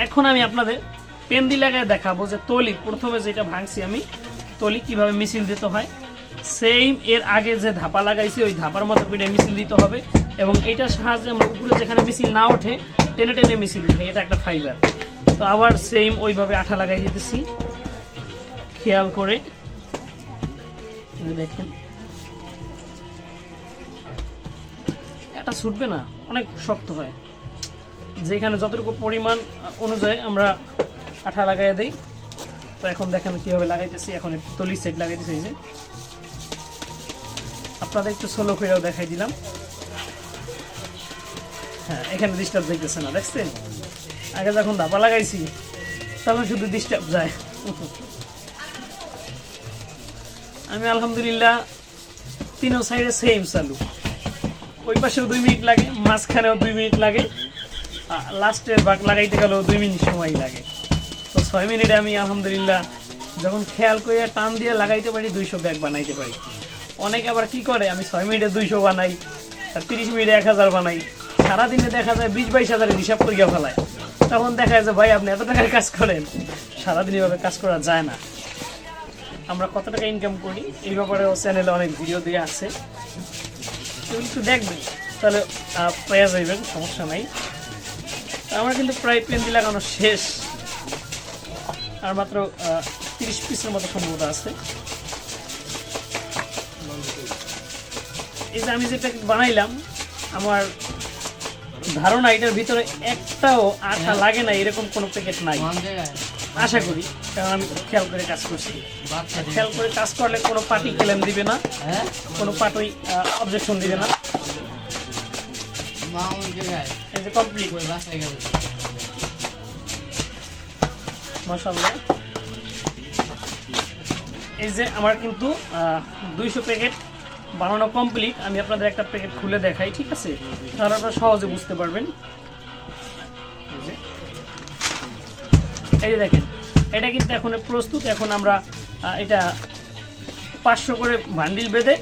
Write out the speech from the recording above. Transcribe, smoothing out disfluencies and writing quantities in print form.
এখন আমি আপনাদের পেন্দি লাগায় দেখাবো যে তলি প্রথমে যেটা ভাঙছি আমি তলি কিভাবে মিছিল দিতে হয়। সেম এর আগে যে ধাপা লাগাইছি ওই ধাপার মতো করে মিছিল দিতে হবে এবং এইটার সাহায্যে আমরা উপরে যেখানে মিছিল না ওঠে টেনে টেনে মিছিল দিতে হয়। এটা একটা ফাইবার। তো আবার সেম ওইভাবে আঠা লাগাই দিতেছি খেয়াল করে। দেখেন এটা ছুটবে না, অনেক শক্ত হয়। যেখানে যতটুকু পরিমাণ অনুযায়ী আমরা আঠা লাগাই দিই। তো এখন দেখেন কীভাবে লাগাইতেছি। এখন একটু তলি সেট লাগাইতেছি। এই যে আপনাদের একটু সোলো করেও দেখাই দিলাম। হ্যাঁ, এখানে ডিস্টার্ব যাইতেছে না, দেখছেন? আগে যখন ধাপা লাগাইছি তখন শুধু ডিস্টার্ব যায়। আমি আলহামদুলিল্লাহ তিনও সাইডে সেম চালু। ওই পাশেও 2 মিনিট লাগে, মাঝখানেও 2 মিনিট লাগে, লাস্টের ভাগ লাগাইতে গেলেও 2 মিনিট সময় লাগে। তো 6 মিনিটে আমি আলহামদুলিল্লাহ যখন খেয়াল করে টান দিয়ে লাগাইতে পারি 200 ব্যাগ বানাইতে পারি। অনেকে আবার কি করে, আমি 6 মিনিটে 200 বানাই আর 30 মিনিটে 1000 বানাই। সারাদিনে দেখা যায় 20-22 হাজারের হিসাব করিয়া ফেলায়। তখন দেখা যায় ভাই আপনি এত টাকার কাজ করেন, সারাদিন এভাবে কাজ করা যায় না। আমরা কত টাকা ইনকাম করি এই ব্যাপারেও চ্যানেলে অনেক ভিডিও দিয়ে আছে, একটু দেখবেন তাহলে পেয়ে যাইবেন, সমস্যা নাই। আমার কিন্তু প্রায় পেন্দি লাগানো শেষ, আর মাত্র 30 পিসের মতো সম্ভবত আছে। এই যে আমি যে প্যাকেট বানাইলাম, আমার ধারণা এটার ভিতরে একটাও আঠা লাগে না, এরকম কোনো প্যাকেট নাই আশা করি, কারণ আমি খেয়াল করে কাজ করছি। খেয়াল করে কাজ করলে কোনো পার্টি ক্লেম দিবে না, কোনো পার্টি অবজেকশন দিবে না। এই যে কমপ্লিট মাশাআল্লাহ। এই যে আমার কিন্তু 200 প্যাকেট বানানো কমপ্লিট। আমি আপনাদের একটা প্যাকেট খুলে দেখাই, ঠিক আছে? তাহলে আপনারা সহজে বুঝতে পারবেন। এই যে দেখেন, এটা কিন্তু এখন প্রস্তুত। এখন আমরা এটা 500 করে বান্ডিল বেঁধে